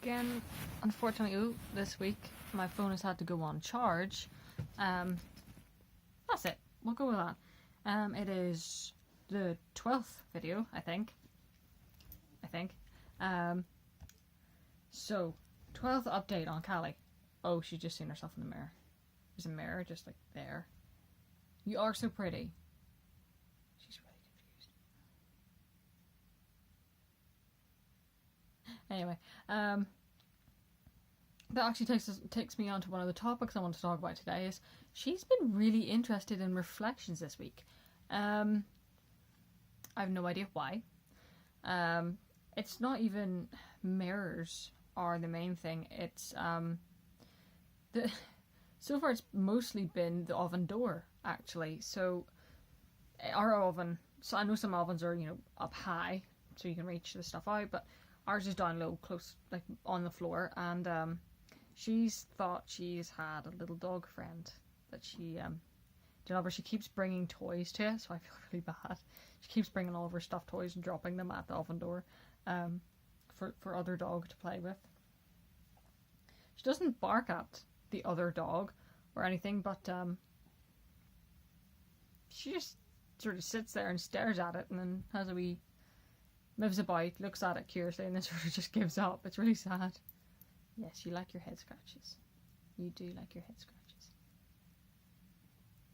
again. Unfortunately, this week my phone has had to go on charge. That's it. We'll go with that. It is the 12th video, I think. So, 12th update on Cali. Oh, she's just seen herself in the mirror. There's a mirror just like there. You are so pretty. She's really confused. Anyway, that actually takes me on to one of the topics I want to talk about today. Is she's been really interested in reflections this week. I have no idea why. It's not even mirrors are the main thing. It's so far it's mostly been the oven door actually. So our oven. So I know some ovens are up high, so you can reach the stuff out, but ours is down low, close, like on the floor, and she's thought she's had a little dog friend that she she keeps bringing toys to us, so I feel really bad. She keeps bringing all of her stuffed toys and dropping them at the oven door for other dog to play with. She doesn't bark at the other dog or anything, but she just sort of sits there and stares at it, and then has a wee moves about, looks at it curiously, and then sort of just gives up. It's really sad. Yes, you like your head scratches. You do like your head scratches.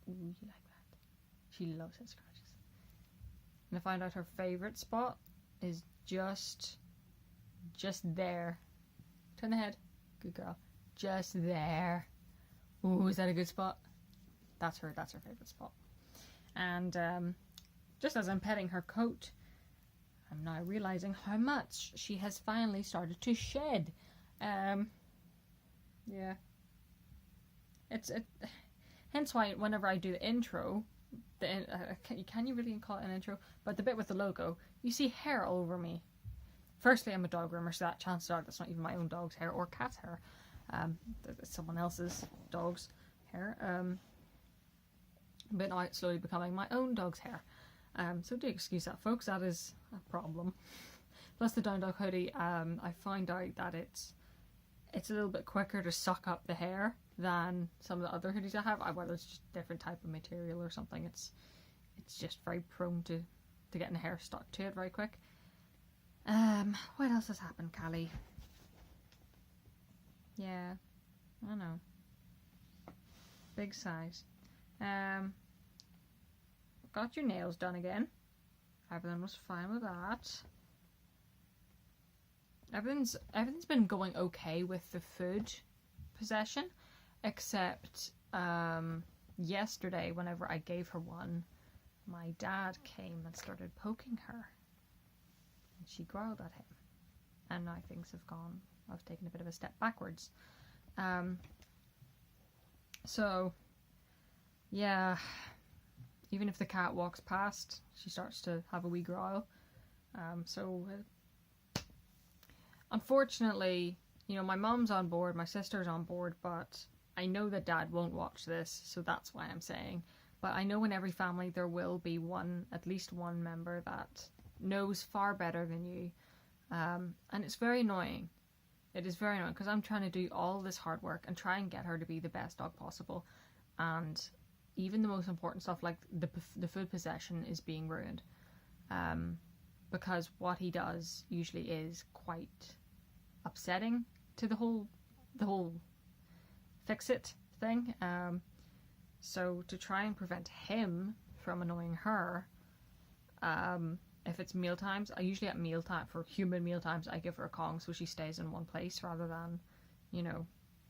Ooh, you like that. She loves head scratches. And I found out her favourite spot is just there. Turn the head. Good girl. Just there. Ooh, is that a good spot? That's her favourite spot. And just as I'm petting her coat, I'm now realising how much she has finally started to shed. Yeah. Hence why whenever I do the intro, can you really call it an intro? But the bit with the logo, you see hair all over me. Firstly, I'm a dog groomer, so that chances are that's not even my own dog's hair or cat's hair. It's someone else's dog's hair. But now it's slowly becoming my own dog's hair. So do excuse that, folks. That is a problem. Plus the down dog hoodie, I find out that it's a little bit quicker to suck up the hair than some of the other hoodies I have. Whether it's just a different type of material or something, it's just very prone to getting the hair stuck to it very quick. What else has happened, Cali? Yeah, I know. Big size. Got your nails done again. Everything was fine with that. Everything's been going okay with the food possession, except yesterday, whenever I gave her one, my dad came and started poking her, and she growled at him, and now things have gone. I've taken a bit of a step backwards. So yeah. Even if the cat walks past, she starts to have a wee growl. Unfortunately, my mum's on board, my sister's on board, but I know that Dad won't watch this, so that's why I'm saying. But I know in every family there will be at least one member that knows far better than you. And it's very annoying. It is very annoying, because I'm trying to do all this hard work and try and get her to be the best dog possible. And even the most important stuff like the food possession is being ruined, because what he does usually is quite upsetting to the whole fix it thing. So to try and prevent him from annoying her, if it's meal times, I usually at mealtime, for human meal times, I give her a Kong so she stays in one place rather than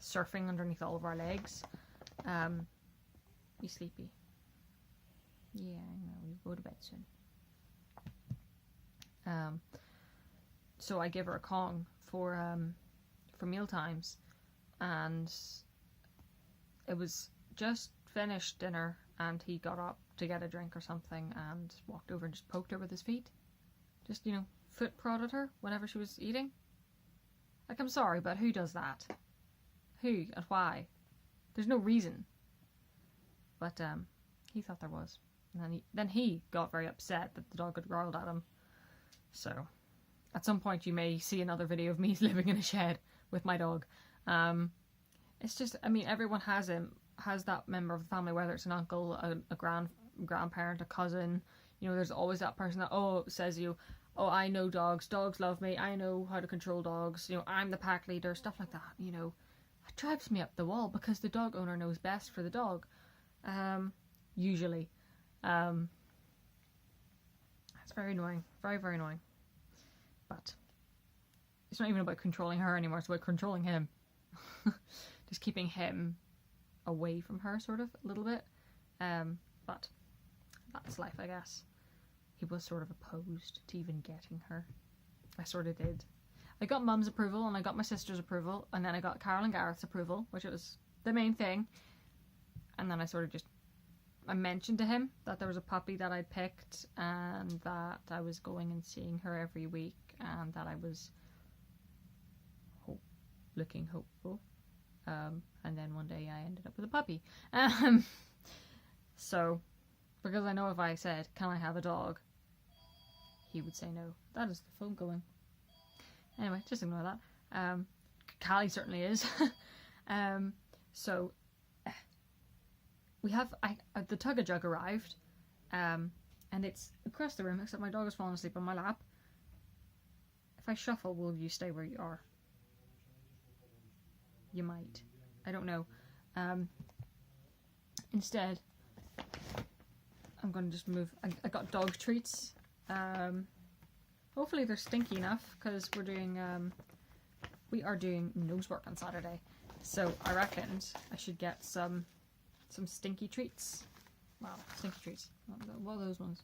surfing underneath all of our legs. You sleepy? Yeah, I know. We'll go to bed soon. So I give her a Kong for meal times, and it was just finished dinner, and he got up to get a drink or something and walked over and just poked her with his feet. Just foot prodded her whenever she was eating. Like, I'm sorry, but who does that? Who and why? There's no reason. But he thought there was. And then he got very upset that the dog had growled at him. So, at some point you may see another video of me living in a shed with my dog. It's just, I mean, everyone has that member of the family, whether it's an uncle, a grandparent, a cousin. You know, there's always that person that says you, oh, I know dogs love me, I know how to control dogs, you know, I'm the pack leader, stuff like that. You know, it drives me up the wall because the dog owner knows best for the dog. Usually. It's very annoying. Very, very annoying. But it's not even about controlling her anymore, it's about controlling him. Just keeping him away from her, sort of, a little bit. But that's life, I guess. He was sort of opposed to even getting her. I sort of did. I got Mum's approval, and I got my sister's approval, and then I got Carol and Gareth's approval, which was the main thing. And then I sort of just, I mentioned to him that there was a puppy that I'd picked, and that I was going and seeing her every week, and that I was looking hopeful. And then one day I ended up with a puppy. So, because I know if I said, can I have a dog? He would say no. That is the phone going. Anyway, just ignore that. Cali certainly is. So, we have, the Tug-a-Jug arrived, and it's across the room, except my dog has fallen asleep on my lap. If I shuffle, will you stay where you are? You might. I don't know. Instead, I'm going to just move. I got dog treats. Hopefully they're stinky enough, because we are doing nose work on Saturday. So I reckoned I should get some stinky treats. Wow, stinky treats. What are those ones?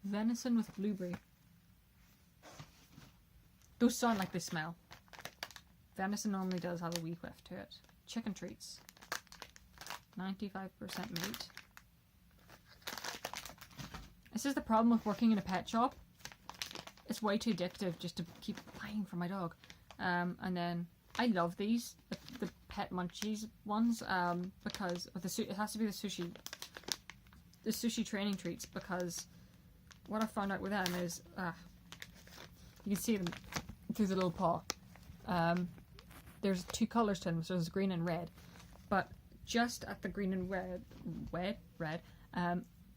Venison with blueberry. Those sound like they smell. Venison normally does have a wee whiff to it. Chicken treats. 95% meat. This is the problem with working in a pet shop. It's way too addictive just to keep buying for my dog. And then I love these, the pet munchies ones, because of it has to be the sushi training treats, because what I found out with them is, you can see them through the little paw. There's two colours to them, so there's green and red, but just at the green and red,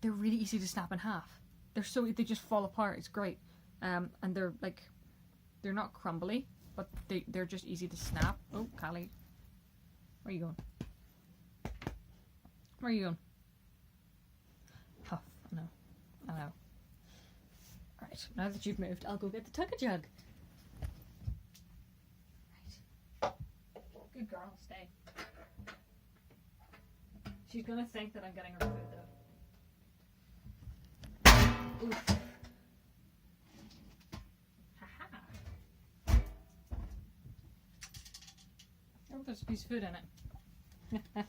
they're really easy to snap in half. They just fall apart. It's great. And they're not crumbly, but they're just easy to snap. Oh, Cali, where are you going? Where are you going? Huff. I know. Right, now that you've moved, I'll go get the Tug-a-Jug. Right. Good girl, stay. She's gonna think that I'm getting her food though. Oof. Haha. Oh, there's a piece of food in it.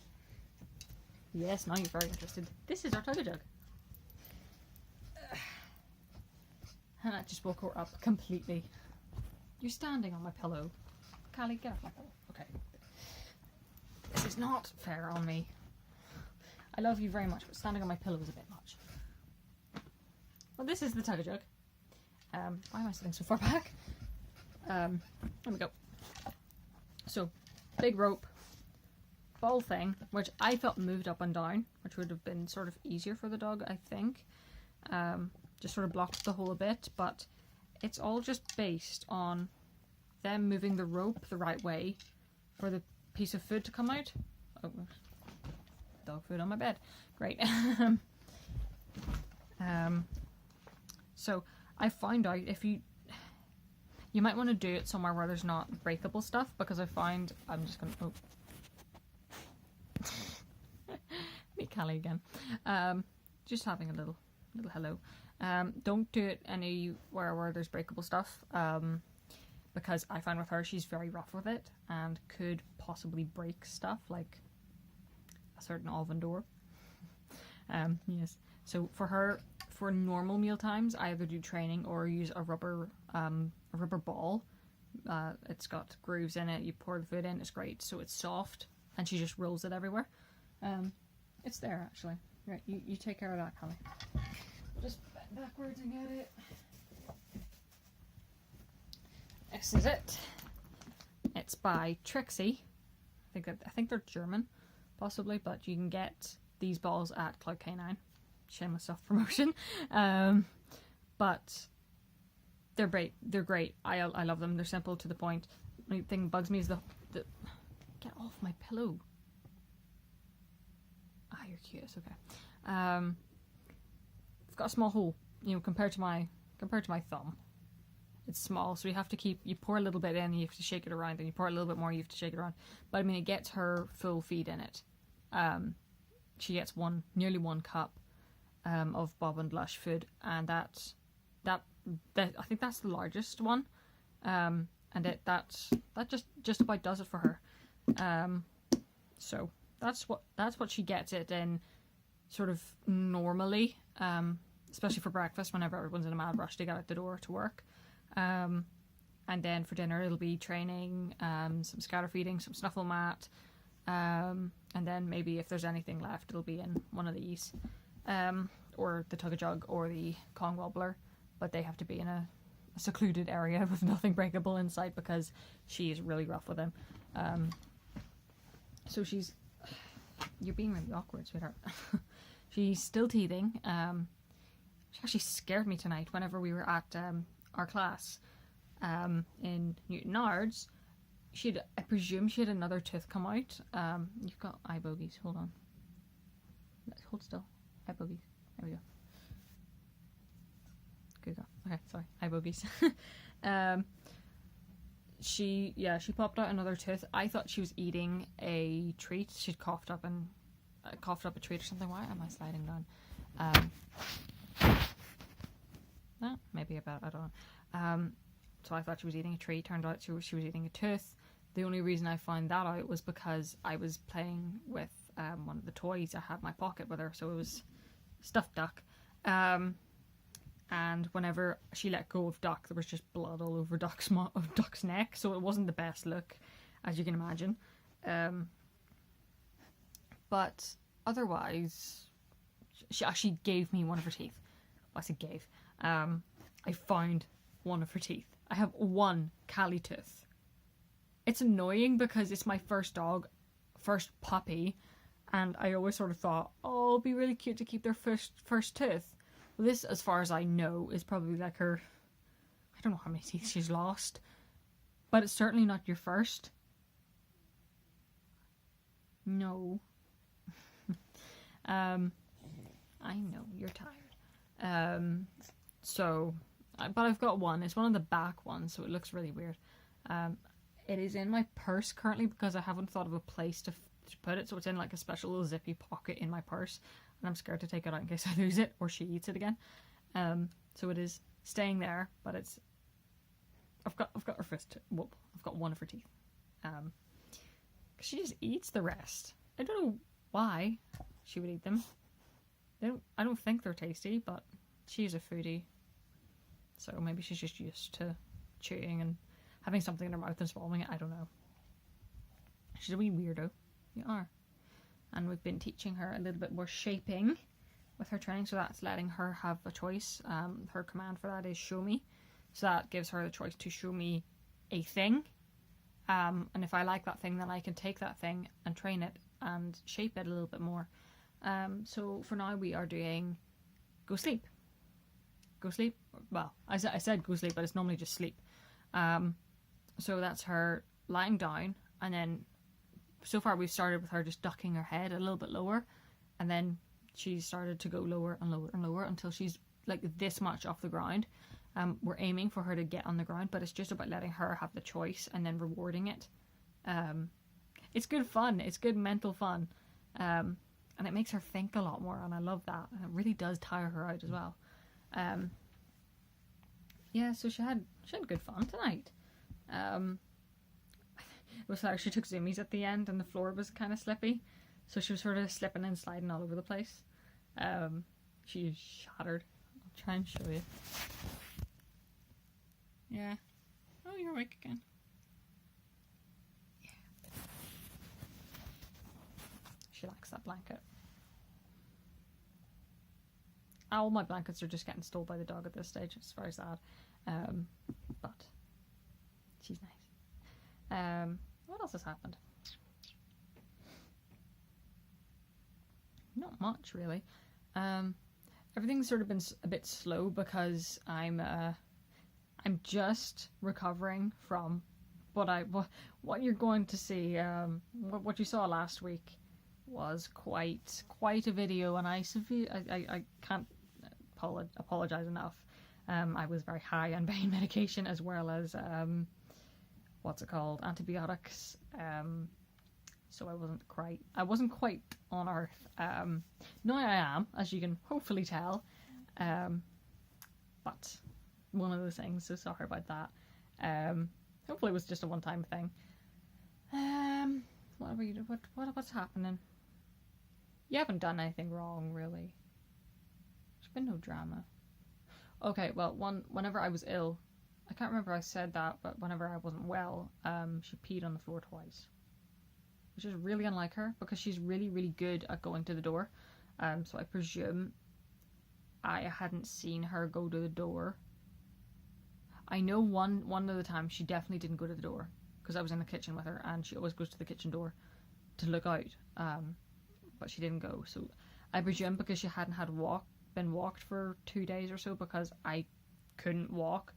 Yes, now you're very interested. This is our Tug-a-Jug. And that just woke her up completely. You're standing on my pillow. Cali, get off my pillow. Okay. This is not fair on me. I love you very much, but standing on my pillow is a bit much. Well, this is the Tug-a-Jug. Why am I sitting so far back? There we go. So, big rope, ball thing, which I felt moved up and down, which would have been sort of easier for the dog, I think. Just sort of blocked the hole a bit, but it's all just based on them moving the rope the right way for the piece of food to come out. Oh, dog food on my bed. Great. So I found out if you might want to do it somewhere where there's not breakable stuff, because I find I'm just gonna meet Cali again. Just having a little hello. Don't do it anywhere where there's breakable stuff, because I find with her she's very rough with it and could possibly break stuff like a certain oven door. Yes. So for her, for normal meal times, I either do training or use a rubber ball. It's got grooves in it. You pour the food in. It's great. So it's soft, and she just rolls it everywhere. It's there actually. Right, you take care of that, Cali. Just bend backwards and get it. This is it. It's by Trixie. I think they're German, possibly, but you can get these balls at Cloud K9. Shameless self-promotion. But they're great. They're great. I love them. They're simple, to the point. The only thing that bugs me is the get off my pillow. Ah, you're cute. It's okay. It's got a small hole, you know, compared to my thumb. It's small, so you pour a little bit in, you have to shake it around, and you pour a little bit more, you have to shake it around. But I mean, it gets her full feed in it. She gets nearly 1 cup of Bob and Lush food, and that I think that's the largest one. And that just about does it for her. So that's what she gets it in, sort of normally, especially for breakfast whenever everyone's in a mad rush to get out the door to work. And then for dinner it'll be training, some scatter feeding, some snuffle mat, and then maybe if there's anything left it'll be in one of these, or the tug-a-jug or the Kong wobbler, but they have to be in a secluded area with nothing breakable in sight because she is really rough with him. So you're being really awkward, sweetheart. She's still teething. She actually scared me tonight whenever we were at our class in Newton Ards. I presume she had another tooth come out. You've got eye bogies. Hold on. Hold still. Eye bogies. There we go. Good girl. Okay, sorry. Eye bogies. She popped out another tooth. I thought she was eating a treat. She'd coughed up a treat or something. Why am I sliding down? Maybe about, I don't know. So I thought she was eating a treat. Turned out she was eating a tooth. The only reason I found that out was because I was playing with one of the toys I had in my pocket with her. So it was stuffed duck. And whenever she let go of Duck, there was just blood all over Duck's neck. So it wasn't the best look, as you can imagine. But otherwise, she actually gave me one of her teeth. Well, I said gave. I found one of her teeth. I have one Cali tooth. It's annoying because it's my first dog, first puppy, and I always sort of thought, oh, it'll be really cute to keep their first tooth. Well, this, as far as I know, is probably like her, I don't know how many teeth she's lost, but it's certainly not your first. No. I know, you're tired. But I've got one. It's one of the back ones, so it looks really weird. It is in my purse currently because I haven't thought of a place to put it, so it's in like a special little zippy pocket in my purse, and I'm scared to take it out in case I lose it or she eats it again. So it is staying there, but I've got her first. Well, I've got one of her teeth. She just eats the rest. I don't know why she would eat them. I don't think they're tasty, but she's a foodie, so maybe she's just used to chewing and having something in her mouth and swallowing it. I don't know. She's a wee weirdo. You are. And we've been teaching her a little bit more shaping with her training, so that's letting her have a choice. Her command for that is show me. So that gives her the choice to show me a thing. And if I like that thing, then I can take that thing and train it and shape it a little bit more. So for now we are doing go sleep. Go sleep. Well, I said go sleep, but it's normally just sleep. So that's her lying down, and then so far we've started with her just ducking her head a little bit lower, and then she started to go lower and lower and lower until she's like this much off the ground. We're aiming for her to get on the ground, but it's just about letting her have the choice and then rewarding it. It's good fun. It's good mental fun. And it makes her think a lot more, and I love that. And it really does tire her out as well. Yeah, so she had good fun tonight. It was like she took zoomies at the end and the floor was kind of slippy, so she was sort of slipping and sliding all over the place. She is shattered. I'll try and show you. Yeah. Oh, you're awake again. Yeah. She likes that blanket. All my blankets are just getting stole by the dog at this stage. It's very sad. But she's nice. What else has happened? Not much, really. Everything's sort of been a bit slow because I'm just recovering from what you're going to see. What you saw last week was quite a video, and I can't apologize enough. I was very high on pain medication as well as antibiotics. So I wasn't quite on earth. Now I am, as you can hopefully tell. But one of those things, so sorry about that. Hopefully it was just a one-time thing. What's happening? You haven't done anything wrong, really. There's been no drama. Okay, well, whenever I was ill, I can't remember if I said that, but whenever I wasn't well, she peed on the floor twice. Which is really unlike her, because she's really, really good at going to the door. So I presume I hadn't seen her go to the door. I know one of the times she definitely didn't go to the door, because I was in the kitchen with her, and she always goes to the kitchen door to look out. But she didn't go. So I presume because she hadn't been walked for 2 days or so, because I couldn't walk.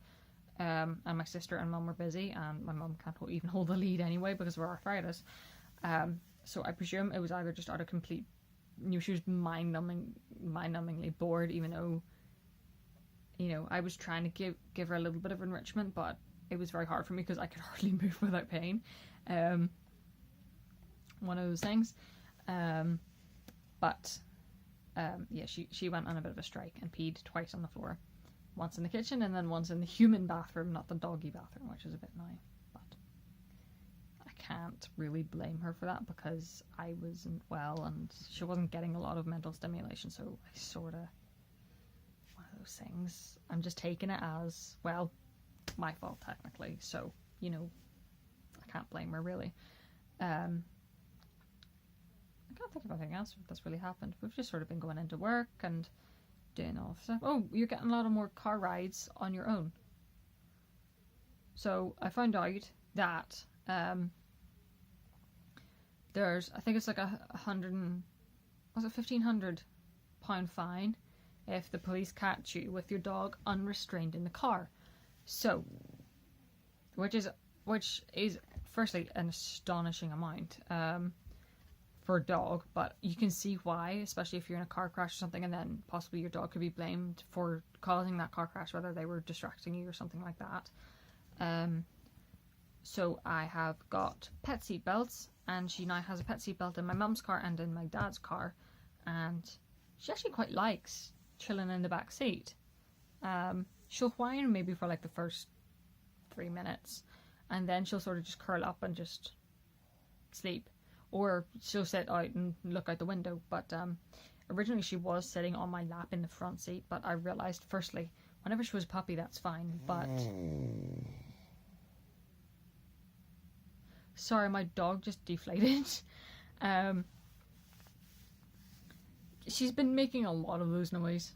And my sister and mum were busy, and my mum can't even hold the lead anyway because of her arthritis. So I presume it was either just out of complete, she was mind-numbingly bored, even though, I was trying to give her a little bit of enrichment, but it was very hard for me because I could hardly move without pain. One of those things. She went on a bit of a strike and peed twice on the floor. Once in the kitchen and then once in the human bathroom, not the doggy bathroom, which is a bit annoying. But I can't really blame her for that because I wasn't well and she wasn't getting a lot of mental stimulation, so I sort of, one of those things, I'm just taking it as, well, my fault technically, so, I can't blame her really. I can't think of anything else that's really happened. We've just sort of been going into work and doing all stuff. Oh, you're getting a lot of more car rides on your own. So I found out that there's, I think it's like £1,500 fine if the police catch you with your dog unrestrained in the car. So, which is firstly an astonishing amount for a dog, but you can see why, especially if you're in a car crash or something, and then possibly your dog could be blamed for causing that car crash, whether they were distracting you or something like that. So I have got pet seat belts, and she now has a pet seat belt in my mum's car and in my dad's car, and she actually quite likes chilling in the back seat. She'll whine maybe for like the first 3 minutes, and then she'll sort of just curl up and just sleep. Or she'll sit out and look out the window. But originally she was sitting on my lap in the front seat. But I realised, firstly, whenever she was a puppy, that's fine. But sorry, my dog just deflated. She's been making a lot of those noises.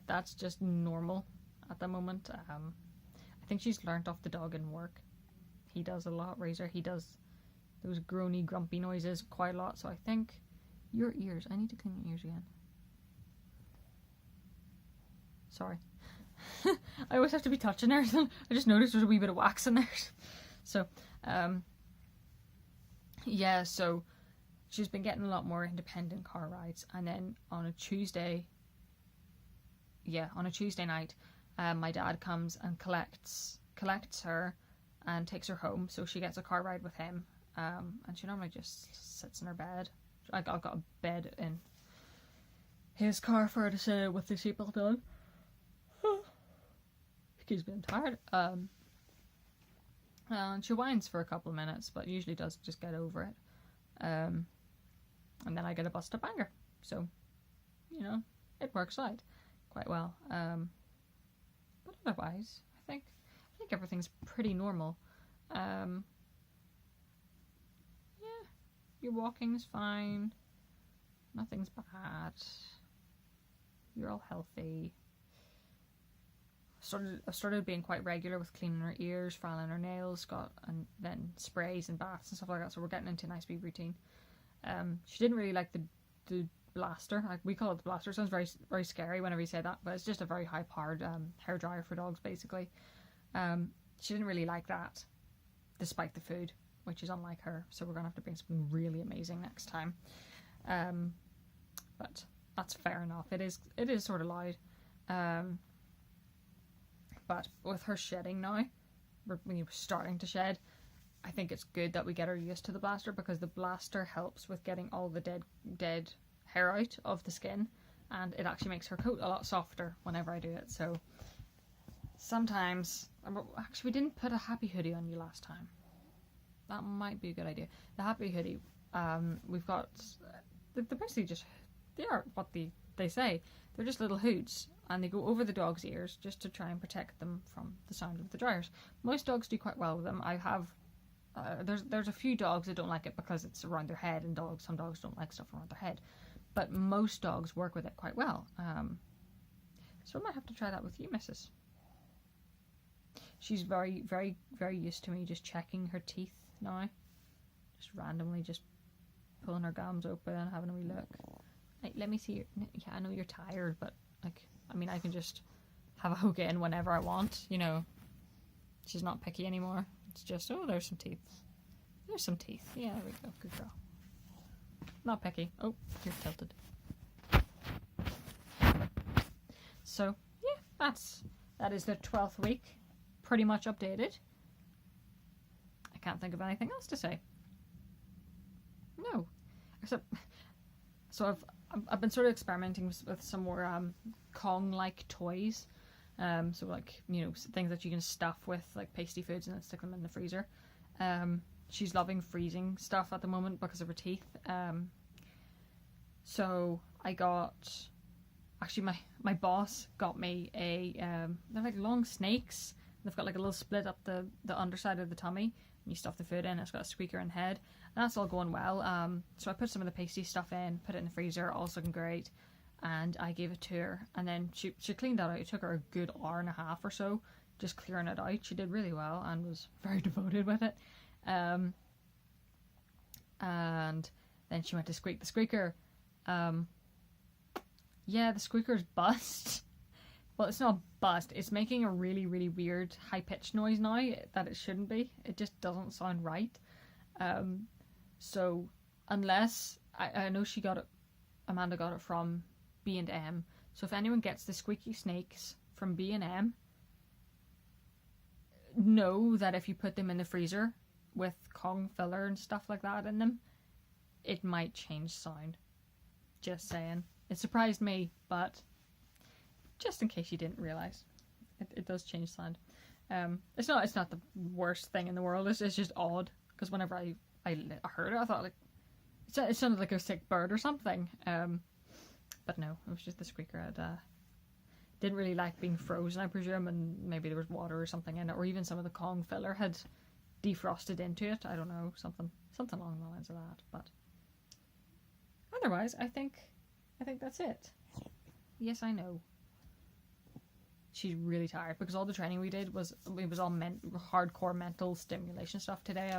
That's just normal at the moment. I think she's learnt off the dog in work. He does a lot. Razor, he does those groany, grumpy noises quite a lot, so I think your ears, I need to clean your ears again. Sorry. I always have to be touching her. I just noticed there's a wee bit of wax in there. So, so she's been getting a lot more independent car rides, and then on a Tuesday night, my dad comes and collects her and takes her home, so she gets a car ride with him. And she normally just sits in her bed. I've got a bed in his car for her to sit with the seatbelt on. She's been tired. And she whines for a couple of minutes, but usually does just get over it. And then I get a bus to bang her. So, it works out quite well. But otherwise, I think everything's pretty normal. Your walking is fine. Nothing's bad. You're all healthy. I started being quite regular with cleaning her ears, filing her nails, and then sprays and baths and stuff like that. So we're getting into a nice wee routine. She didn't really like the blaster. Like, we call it the blaster. It sounds very, very scary whenever you say that, but it's just a very high powered hair dryer for dogs, basically. She didn't really like that, despite the food, which is unlike her. So we're gonna have to bring something really amazing next time. But that's fair enough. It is sort of loud. But with her shedding now, when you're starting to shed, I think it's good that we get her used to the blaster, because the blaster helps with getting all the dead hair out of the skin, and it actually makes her coat a lot softer whenever I do it. So sometimes, actually, we didn't put a happy hoodie on you last time. That might be a good idea. The happy hoodie, we've got, they're basically just, they are what they say. They're just little hoods, and they go over the dog's ears just to try and protect them from the sound of the dryers. Most dogs do quite well with them. I have, there's a few dogs that don't like it because it's around their head, and some dogs don't like stuff around their head. But most dogs work with it quite well. So I might have to try that with you, missus. She's very, very, very used to me just checking her teeth now. Just randomly just pulling her gums open and having a wee look. Like, let me see your... Yeah, I know you're tired, but, like, I mean, I can just have a hook in whenever I want, you know. She's not picky anymore. It's just, oh, there's some teeth. There's some teeth. Yeah, there we go. Good girl. Not picky. Oh, you're tilted. So, yeah, that is the 12th week. Pretty much updated. I can't think of anything else to say. No. Except, so I've been sort of experimenting with some more Kong-like toys. So, like, you know, things that you can stuff with, like, pasty foods, and then stick them in the freezer. She's loving freezing stuff at the moment because of her teeth. So I got, actually my boss got me they're like long snakes. They've got like a little split up the underside of the tummy, and you stuff the food in. It's got a squeaker and head, and that's all going well. So I put some of the pasty stuff in, put it in the freezer, all's looking great, and I gave it to her, and then she cleaned that out. It took her a good hour and a half or so just clearing it out. She did really well and was very devoted with it. And then she went to squeak the squeaker. Yeah, the squeaker's bust. Well, it's not bust. It's making a really, really weird high-pitched noise now that it shouldn't be. It just doesn't sound right. So unless I know Amanda got it from B&M. So if anyone gets the squeaky snakes from B&M, know that if you put them in the freezer with Kong filler and stuff like that in them, it might change sound. Just saying. It surprised me, but just in case you didn't realise, it does change sound. It's not the worst thing in the world. It's just odd, because whenever I heard it, I thought, like, it sounded like a sick bird or something. But no, it was just the squeaker. Didn't really like being frozen, I presume, and maybe there was water or something in it, or even some of the Kong filler had defrosted into it. I don't know, something along the lines of that. But otherwise, I think that's it. Yes, I know. She's really tired because all the training we did was all hardcore mental stimulation stuff today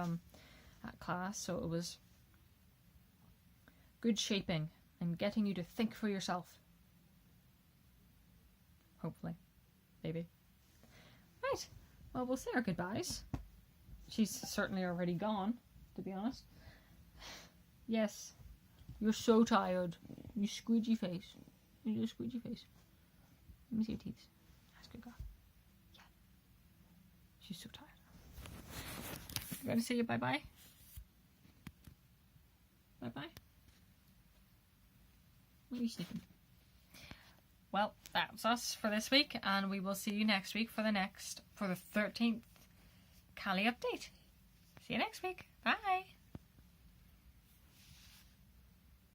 at class, so it was good shaping and getting you to think for yourself. Hopefully. Maybe. Right. Well, we'll say our goodbyes. She's certainly already gone, to be honest. Yes. You're so tired. You squidgy face. You do squidgy face. Let me see your teeth. That's good girl. Yeah. She's so tired. You gotta say your bye-bye? Bye-bye? What are you sniffing? Well, that's us for this week, and we will see you next week for the 13th Cali update. See you next week. Bye!